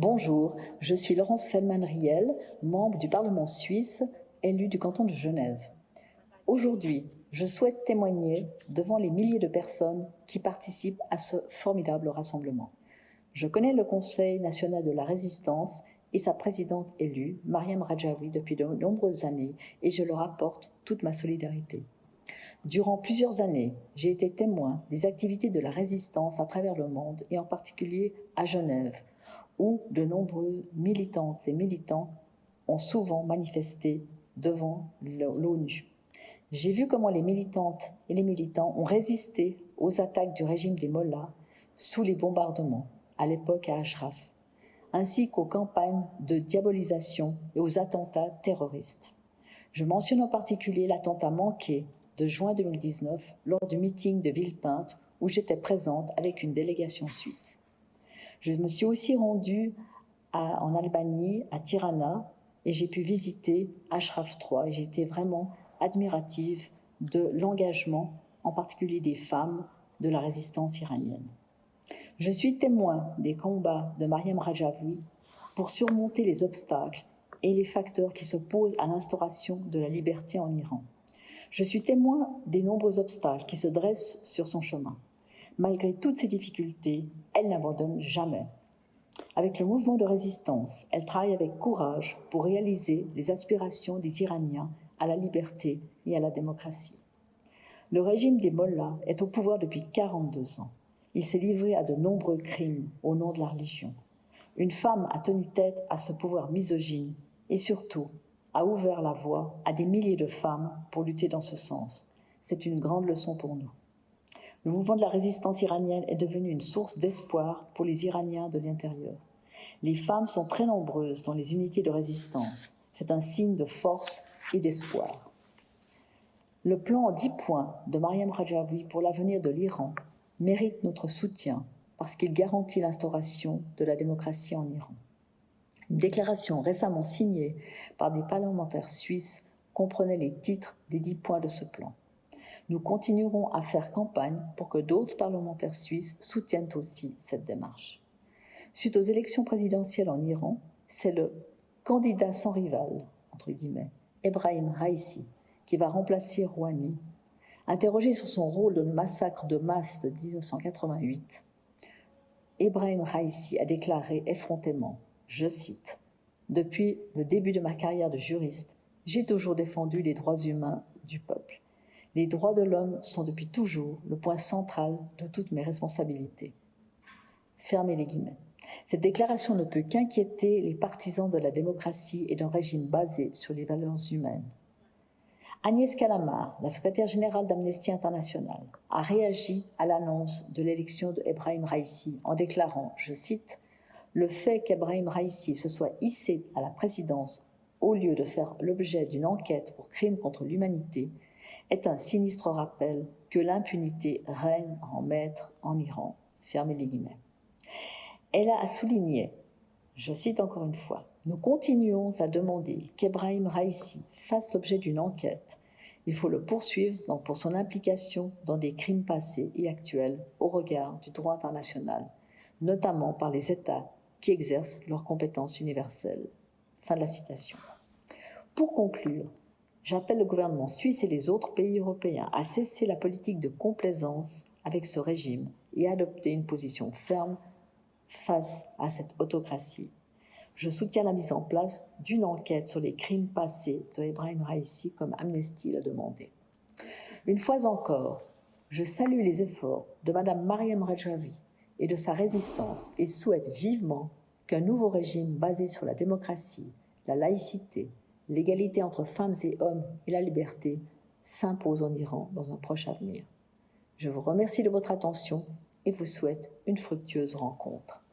Bonjour, je suis Laurence Feldman-Riel, membre du Parlement suisse, élue du canton de Genève. Aujourd'hui, je souhaite témoigner devant les milliers de personnes qui participent à ce formidable rassemblement. Je connais le Conseil national de la résistance et sa présidente élue, Mariam Rajavi, depuis de nombreuses années et je leur apporte toute ma solidarité. Durant plusieurs années, j'ai été témoin des activités de la résistance à travers le monde et en particulier à Genève, où de nombreux militantes et militants ont souvent manifesté devant l'ONU. J'ai vu comment les militantes et les militants ont résisté aux attaques du régime des Mollahs sous les bombardements, à l'époque à Ashraf, ainsi qu'aux campagnes de diabolisation et aux attentats terroristes. Je mentionne en particulier l'attentat manqué de juin 2019 lors du meeting de Villepinte où j'étais présente avec une délégation suisse. Je me suis aussi rendue en Albanie, à Tirana, et j'ai pu visiter Ashraf III et j'ai été vraiment admirative de l'engagement, en particulier des femmes, de la résistance iranienne. Je suis témoin des combats de Mariam Rajavi pour surmonter les obstacles et les facteurs qui s'opposent à l'instauration de la liberté en Iran. Je suis témoin des nombreux obstacles qui se dressent sur son chemin. Malgré toutes ces difficultés, elle n'abandonne jamais. Avec le mouvement de résistance, elle travaille avec courage pour réaliser les aspirations des Iraniens à la liberté et à la démocratie. Le régime des Mollahs est au pouvoir depuis 42 ans. Il s'est livré à de nombreux crimes au nom de la religion. Une femme a tenu tête à ce pouvoir misogyne et surtout a ouvert la voie à des milliers de femmes pour lutter dans ce sens. C'est une grande leçon pour nous. Le mouvement de la résistance iranienne est devenu une source d'espoir pour les Iraniens de l'intérieur. Les femmes sont très nombreuses dans les unités de résistance. C'est un signe de force et d'espoir. Le plan en 10 points de Mariam Rajavi pour l'avenir de l'Iran mérite notre soutien parce qu'il garantit l'instauration de la démocratie en Iran. Une déclaration récemment signée par des parlementaires suisses comprenait les titres des 10 points de ce plan. Nous continuerons à faire campagne pour que d'autres parlementaires suisses soutiennent aussi cette démarche. Suite aux élections présidentielles en Iran, c'est le candidat sans rival, entre guillemets, Ebrahim Raïssi, qui va remplacer Rouhani. Interrogé sur son rôle dans le massacre de masse de 1988, Ebrahim Raïssi a déclaré effrontément, je cite, « Depuis le début de ma carrière de juriste, j'ai toujours défendu les droits humains du peuple. Les droits de l'homme sont depuis toujours le point central de toutes mes responsabilités. » Fermez les guillemets. Cette déclaration ne peut qu'inquiéter les partisans de la démocratie et d'un régime basé sur les valeurs humaines. Agnès Callamard, la secrétaire générale d'Amnesty International, a réagi à l'annonce de l'élection d'Ebrahim Raïssi en déclarant, je cite, « Le fait qu'Ebrahim Raïssi se soit hissé à la présidence au lieu de faire l'objet d'une enquête pour crimes contre l'humanité est un sinistre rappel que l'impunité règne en maître en Iran. » Fermez les guillemets. Elle a souligné, je cite encore une fois, « Nous continuons à demander qu'Ebrahim Raïssi fasse l'objet d'une enquête. Il faut le poursuivre pour son implication dans des crimes passés et actuels au regard du droit international, notamment par les États qui exercent leurs compétences universelles. » Fin de la citation. Pour conclure, j'appelle le gouvernement suisse et les autres pays européens à cesser la politique de complaisance avec ce régime et à adopter une position ferme face à cette autocratie. Je soutiens la mise en place d'une enquête sur les crimes passés de Ebrahim Raïssi comme Amnesty l'a demandé. Une fois encore, je salue les efforts de Mme Mariam Rajavi et de sa résistance et souhaite vivement qu'un nouveau régime basé sur la démocratie, la laïcité, l'égalité entre femmes et hommes et la liberté s'impose en Iran dans un proche avenir. Je vous remercie de votre attention et vous souhaite une fructueuse rencontre.